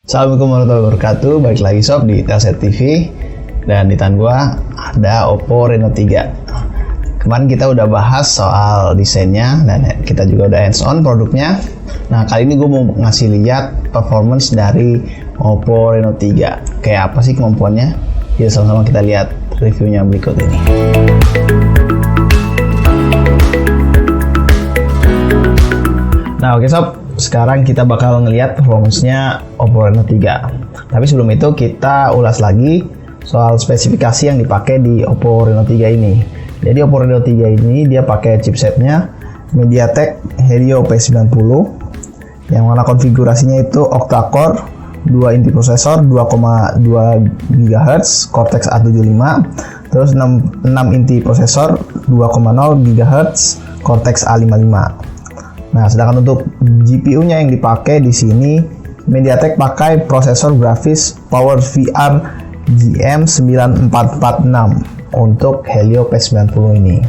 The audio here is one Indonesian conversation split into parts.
Assalamualaikum warahmatullahi wabarakatuh. Balik lagi sob di Telset TV. Dan di tangan gua ada Oppo Reno 3. Kemarin kita udah bahas soal desainnya dan kita juga udah hands on produknya. Nah, kali ini gue mau ngasih lihat performance dari Oppo Reno 3. Kayak apa sih kemampuannya? Yuk sama-sama kita lihat reviewnya berikut ini. Nah, oke sob, sekarang kita bakal ngelihat performance-nya Oppo Reno 3. Tapi sebelum itu kita ulas lagi soal spesifikasi yang dipakai di Oppo Reno 3 ini. Jadi Oppo Reno 3 ini dia pakai chipsetnya MediaTek Helio P90 yang mana konfigurasinya itu octa-core, 2 inti prosesor 2,2 GHz Cortex A75, terus 6 inti prosesor 2,0 GHz Cortex A55. Nah, sedangkan untuk GPU-nya yang dipakai di sini MediaTek pakai prosesor grafis PowerVR GM9446 untuk Helio P90 ini.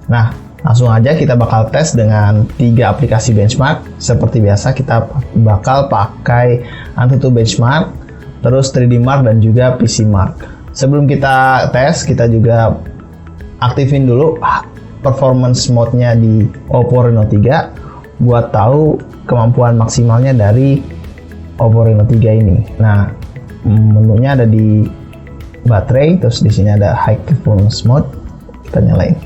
Nah, langsung aja kita bakal tes dengan 3 aplikasi benchmark. Seperti biasa kita bakal pakai AnTuTu Benchmark, terus 3D Mark dan juga PC Mark. Sebelum kita tes, kita juga aktifin dulu performance mode-nya di Oppo Reno 3 buat tahu kemampuan maksimalnya dari Oppo Reno 3 ini. Nah, menunya ada di baterai, terus di sini ada high performance mode. Kita nyalain.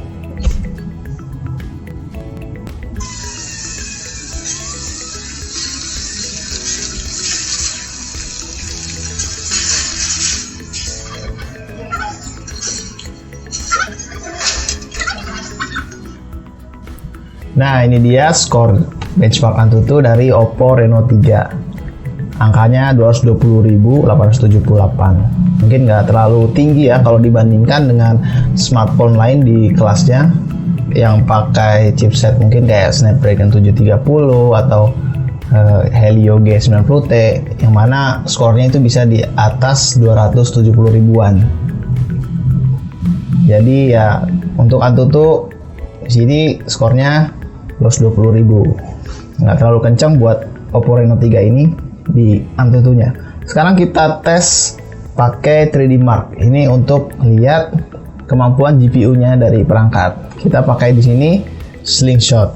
Nah, ini dia skor benchmark AnTuTu dari Oppo Reno 3. Angkanya 220.878. Mungkin nggak terlalu tinggi ya kalau dibandingkan dengan smartphone lain di kelasnya yang pakai chipset mungkin kayak Snapdragon 730 atau Helio G90T, yang mana skornya itu bisa di atas 270 ribuan. Jadi ya untuk AnTuTu di sini skornya 220.000. Nggak terlalu kencang buat Oppo Reno 3 ini di AnTuTu-nya. Sekarang kita tes pakai 3D Mark. Ini untuk lihat kemampuan GPU-nya dari perangkat. Kita pakai di sini Slingshot.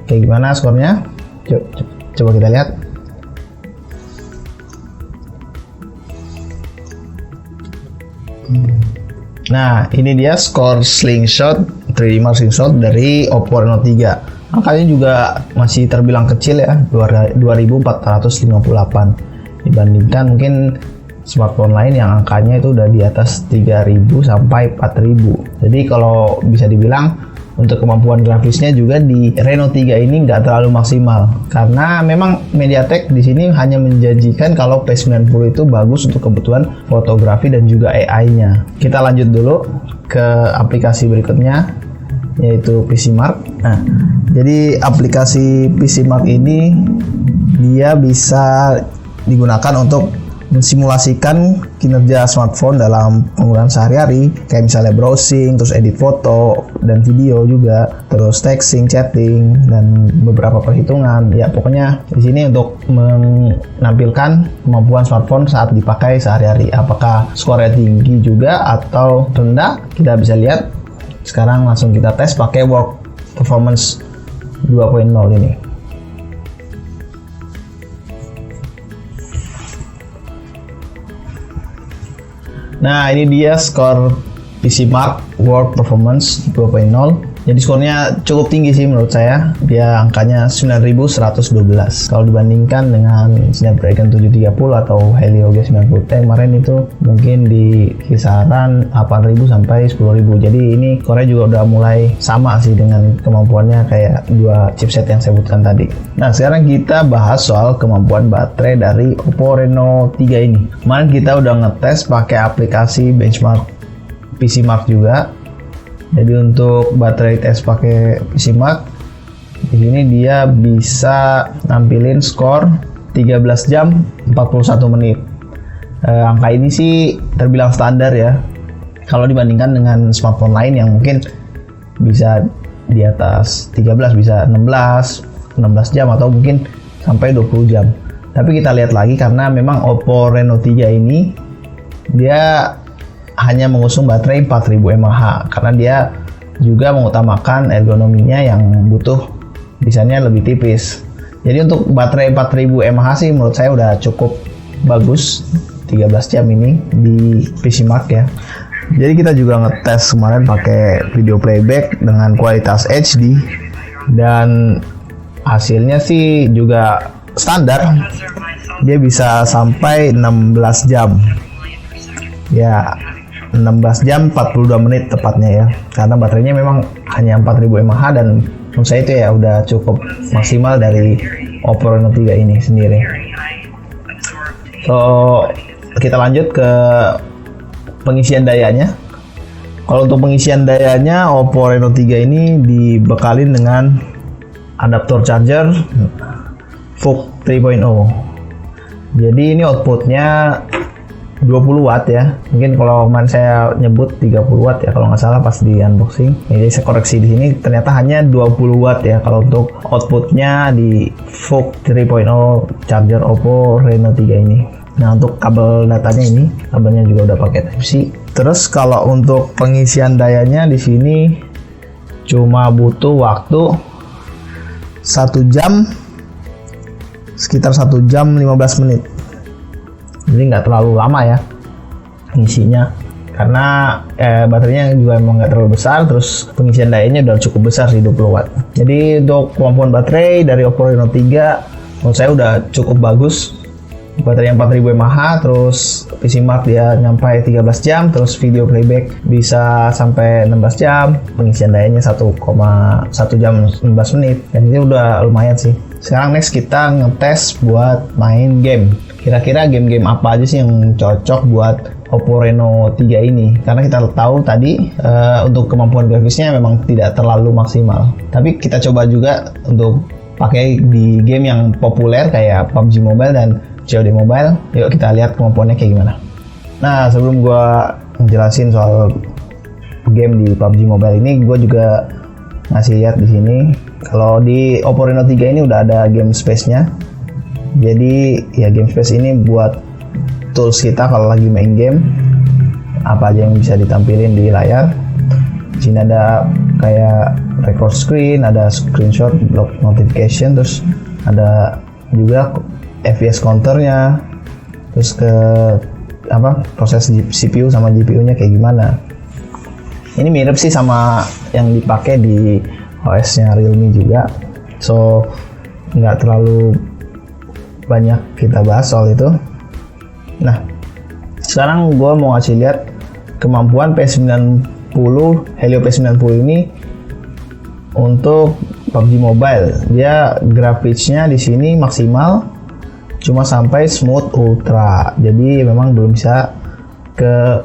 Kayak gimana skornya? Coba kita lihat. Nah, ini dia skor Slingshot 3D Mark Slingshot dari Oppo Reno 3. Angkanya juga masih terbilang kecil ya, 2458 dibandingkan mungkin smartphone lain yang angkanya itu udah di atas 3000 sampai 4000. Jadi kalau bisa dibilang untuk kemampuan grafisnya juga di Reno 3 ini nggak terlalu maksimal, karena memang MediaTek di sini hanya menjanjikan kalau P90 itu bagus untuk kebutuhan fotografi dan juga AI-nya. Kita lanjut dulu ke aplikasi berikutnya, yaitu PC Mark. Nah, jadi aplikasi PC Mark ini dia bisa digunakan untuk mensimulasikan kinerja smartphone dalam penggunaan sehari-hari, kayak misalnya browsing, terus edit foto dan video juga, terus texting, chatting, dan beberapa perhitungan. Ya pokoknya di sini untuk menampilkan kemampuan smartphone saat dipakai sehari-hari. Apakah skornya tinggi juga atau rendah, kita bisa lihat. Sekarang langsung kita tes pakai Work Performance 2.0 ini. Nah, ini dia skor PC Mark Work Performance 2.0. Jadi skornya cukup tinggi sih menurut saya. Dia angkanya 9112. Kalau dibandingkan dengan Snapdragon 730 atau Helio G90T kemarin itu mungkin di kisaran 8000 sampai 10000. Jadi ini skornya juga udah mulai sama sih dengan kemampuannya kayak dua chipset yang saya sebutkan tadi. Nah, sekarang kita bahas soal kemampuan baterai dari Oppo Reno 3 ini. Kemarin kita udah ngetes pakai aplikasi benchmark PC Mark juga. Jadi untuk baterai tes pakai PC Mark, di sini dia bisa nampilin skor 13 jam 41 menit. Angka ini sih terbilang standar ya. Kalau dibandingkan dengan smartphone lain yang mungkin bisa di atas 13, bisa 16 jam atau mungkin sampai 20 jam. Tapi kita lihat lagi karena memang Oppo Reno 3 ini dia hanya mengusung baterai 4000 mAh karena dia juga mengutamakan ergonominya yang butuh desainnya lebih tipis. Jadi untuk baterai 4000 mAh sih menurut saya udah cukup bagus, 13 jam ini di PCMark ya. Jadi kita juga ngetes kemarin pakai video playback dengan kualitas HD dan hasilnya sih juga standar. Dia bisa sampai 16 jam. Ya, 16 jam 42 menit tepatnya ya, karena baterainya memang hanya 4000 mAh dan menurut saya itu ya udah cukup maksimal dari Oppo Reno 3 ini sendiri. So kita lanjut ke pengisian dayanya. Kalau untuk pengisian dayanya Oppo Reno 3 ini dibekalin dengan adaptor charger VOOC 3.0. Jadi ini outputnya 20 watt ya, mungkin kalau kemarin saya nyebut 30 watt ya kalau nggak salah pas di unboxing. Jadi saya koreksi di sini ternyata hanya 20 watt ya kalau untuk outputnya di VOOC 3.0 charger Oppo Reno 3 ini. Nah untuk kabel datanya ini, kabelnya juga udah pakai Type-C. Terus kalau untuk pengisian dayanya di sini cuma butuh waktu 1 jam, sekitar 1 jam 15 menit. Jadi nggak terlalu lama ya ngisinya, karena baterainya juga emang nggak terlalu besar, terus pengisian dayanya udah cukup besar sih 20 watt. Jadi untuk kemampuan baterai dari Oppo Reno 3 menurut saya udah cukup bagus. Baterai yang 4000 mAh, terus PCMark dia nyampe 13 jam, terus video playback bisa sampai 16 jam, pengisian dayanya 1,1 jam 15 menit, dan ini udah lumayan sih. Sekarang next kita ngetes buat main game. Kira-kira game-game apa aja sih yang cocok buat Oppo Reno 3 ini? Karena kita tahu tadi untuk kemampuan grafisnya memang tidak terlalu maksimal. Tapi kita coba juga untuk pakai di game yang populer kayak PUBG Mobile dan COD Mobile. Yuk kita lihat kemampuannya kayak gimana. Nah sebelum gua ngejelasin soal game di PUBG Mobile ini, gua juga ngasih lihat di sini kalau di Oppo Reno 3 ini udah ada game space-nya. Jadi ya game space ini buat tools kita kalau lagi main game, apa aja yang bisa ditampilin di layar. Di sini ada kayak record screen, ada screenshot, block notification, terus ada juga FPS counternya, terus ke proses CPU sama GPU-nya kayak gimana. Ini mirip sih sama yang dipakai di OS-nya Realme juga, so nggak terlalu banyak kita bahas soal itu. Nah sekarang gue mau ngasih lihat kemampuan P90 Helio P90 ini untuk PUBG Mobile. Dia grafisnya di sini maksimal cuma sampai smooth ultra, jadi memang belum bisa ke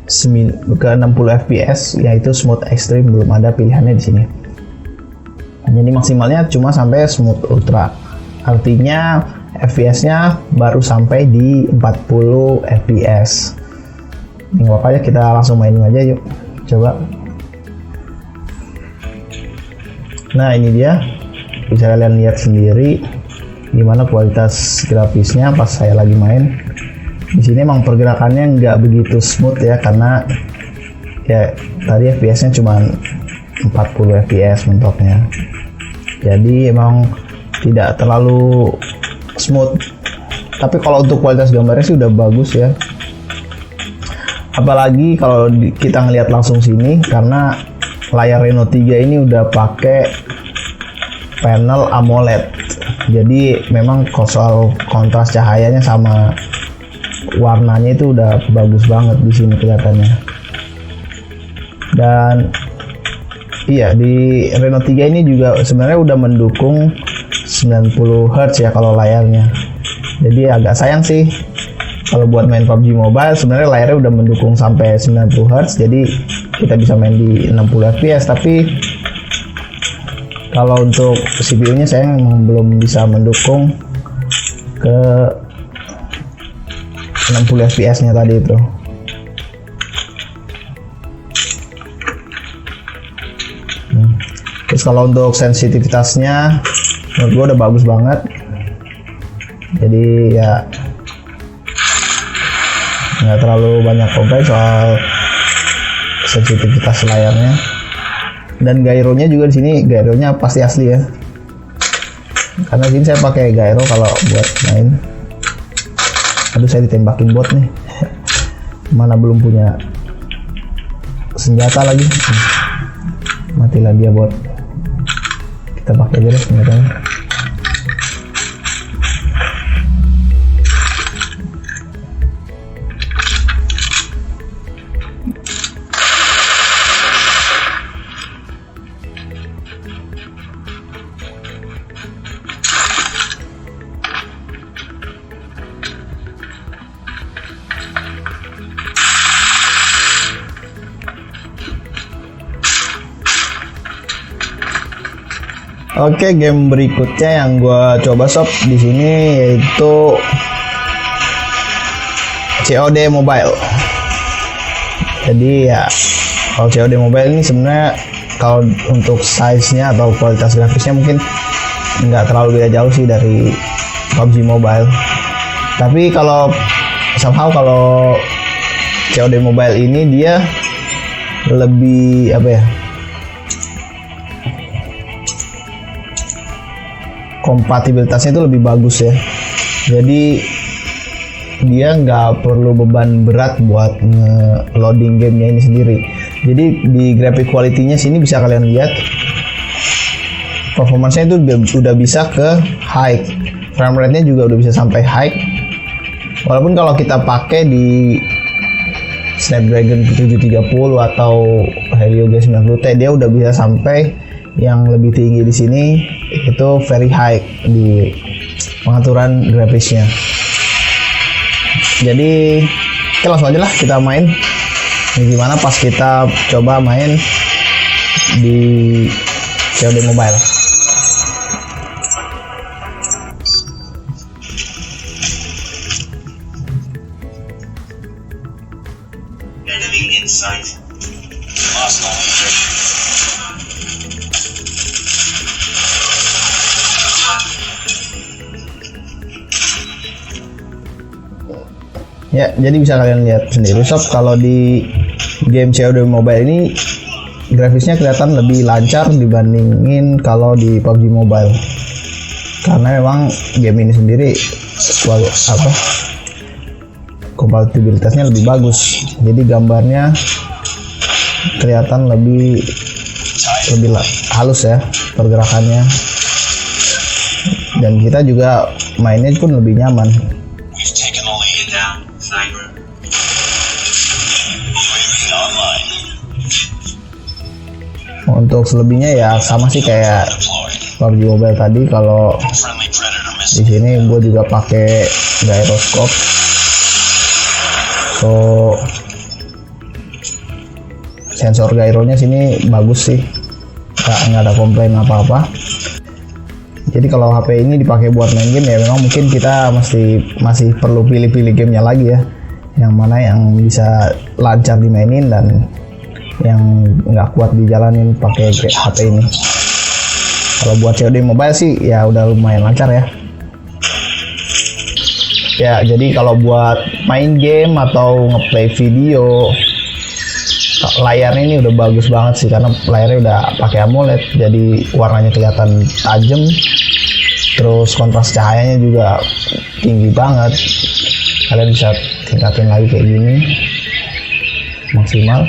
60 fps, yaitu smooth extreme, belum ada pilihannya di sini. Jadi maksimalnya cuma sampai smooth ultra, artinya fps-nya baru sampai di 40 fps. Ini nggak apa-apa ya, kita langsung mainin aja yuk, coba. Nah ini dia, bisa kalian lihat sendiri gimana kualitas grafisnya pas saya lagi main. Di sini emang pergerakannya nggak begitu smooth ya, karena ya tadi fps-nya cuma 40 fps mentoknya. Jadi emang tidak terlalu smooth. Tapi kalau untuk kualitas gambarnya sih udah bagus ya. Apalagi kalau kita ngelihat langsung sini, karena layar Reno 3 ini udah pakai panel AMOLED. Jadi memang soal kontras cahayanya sama warnanya itu udah bagus banget di sini kelihatannya. Dan iya, di Reno 3 ini juga sebenarnya udah mendukung 90 Hz ya kalau layarnya. Jadi agak sayang sih kalau buat main PUBG Mobile, sebenarnya layarnya udah mendukung sampai 90 Hz, jadi kita bisa main di 60 fps. Tapi kalau untuk CPU-nya saya memang belum bisa mendukung ke 60 fps-nya tadi itu. Terus kalau untuk sensitivitasnya menurut gue udah bagus banget. Jadi ya nggak terlalu banyak komplain soal sensitivitas layarnya. Dan gyronya juga di sini gyronya pasti asli ya. Karena sini saya pakai gyro kalau buat main. Aduh, saya ditembakin bot nih. Mana belum punya senjata lagi. Matilah dia bot. Kita pakai aja deh senjatanya. Oke, game berikutnya yang gue coba sob di sini yaitu COD Mobile. Jadi ya kalau COD Mobile ini sebenarnya kalau untuk size-nya atau kualitas grafisnya mungkin nggak terlalu beda jauh sih dari PUBG Mobile. Tapi kalau kalau COD Mobile ini dia lebih apa ya? Kompatibilitasnya itu lebih bagus ya. Jadi dia nggak perlu beban berat buat nge-loading gamenya ini sendiri. Jadi di graphic quality-nya sini bisa kalian lihat performance-nya itu udah bisa ke high, frame rate-nya juga udah bisa sampai high. Walaupun kalau kita pakai di Snapdragon 730 atau Helio G90T dia udah bisa sampai yang lebih tinggi di sini, itu very high di pengaturan grafisnya. Jadi langsung aja lah kita main. Ini gimana pas kita coba main di COD Mobile. Enemy in sight. Lost all objective. Ya, jadi bisa kalian lihat sendiri sob, kalau di game COD Mobile ini grafisnya kelihatan lebih lancar dibandingin kalau di PUBG Mobile. Karena memang game ini sendiri kompatibilitasnya lebih bagus. Jadi gambarnya kelihatan lebih halus ya pergerakannya. Dan kita juga mainnya pun lebih nyaman. Untuk selebihnya ya sama sih kayak PUBG Mobile tadi. Kalau di sini gue juga pakai gyroscope, so sensor gyronya sini bagus sih, nggak ada komplain apa-apa. Jadi kalau HP ini dipakai buat main game ya memang mungkin kita masih perlu pilih-pilih gamenya lagi ya, yang mana yang bisa lancar dimainin dan yang nggak kuat dijalanin pakai HP ini. Kalau buat COD Mobile sih ya udah lumayan lancar ya. Ya jadi kalau buat main game atau ngeplay video, layarnya ini udah bagus banget sih karena layarnya udah pakai AMOLED, jadi warnanya kelihatan tajam, terus kontras cahayanya juga tinggi banget. Kalian bisa tingkatin lagi kayak gini maksimal.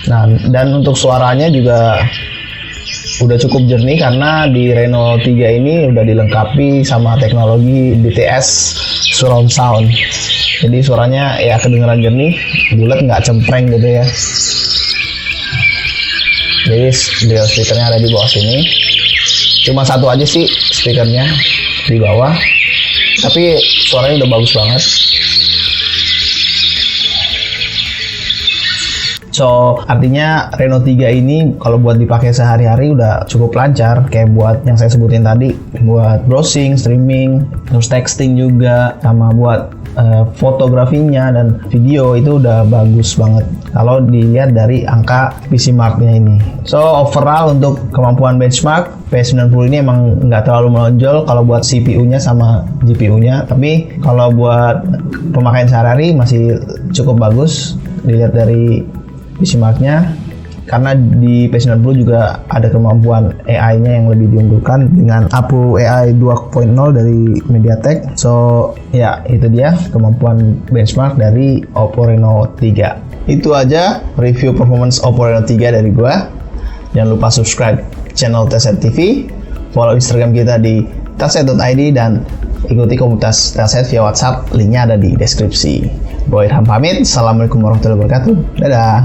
Nah, dan untuk suaranya juga udah cukup jernih karena di Reno 3 ini udah dilengkapi sama teknologi DTS Surround Sound. Jadi suaranya ya kedengeran jernih, bulat, nggak cempreng gitu ya. Jadi speakernya ada di bawah sini. Cuma satu aja sih speakernya di bawah, tapi suaranya udah bagus banget. So artinya Reno 3 ini kalau buat dipakai sehari-hari udah cukup lancar, kayak buat yang saya sebutin tadi, buat browsing, streaming, terus texting juga, sama buat fotografinya dan video itu udah bagus banget kalau dilihat dari angka PC Mark-nya ini. So overall untuk kemampuan benchmark P90 ini emang nggak terlalu menonjol kalau buat CPU-nya sama GPU-nya, tapi kalau buat pemakaian sehari-hari masih cukup bagus dilihat dari PC Mark-nya. Karena di P90 juga ada kemampuan AI-nya yang lebih diunggulkan dengan APU AI 2.0 dari MediaTek. So ya itu dia kemampuan benchmark dari Oppo Reno 3. Itu aja review performance Oppo Reno 3 dari gua. Jangan lupa subscribe channel Telset TV, follow Instagram kita di telset.id, dan ikuti komunitas Telset via WhatsApp, linknya ada di deskripsi. Gua Irham pamit, assalamualaikum warahmatullahi wabarakatuh, dadah.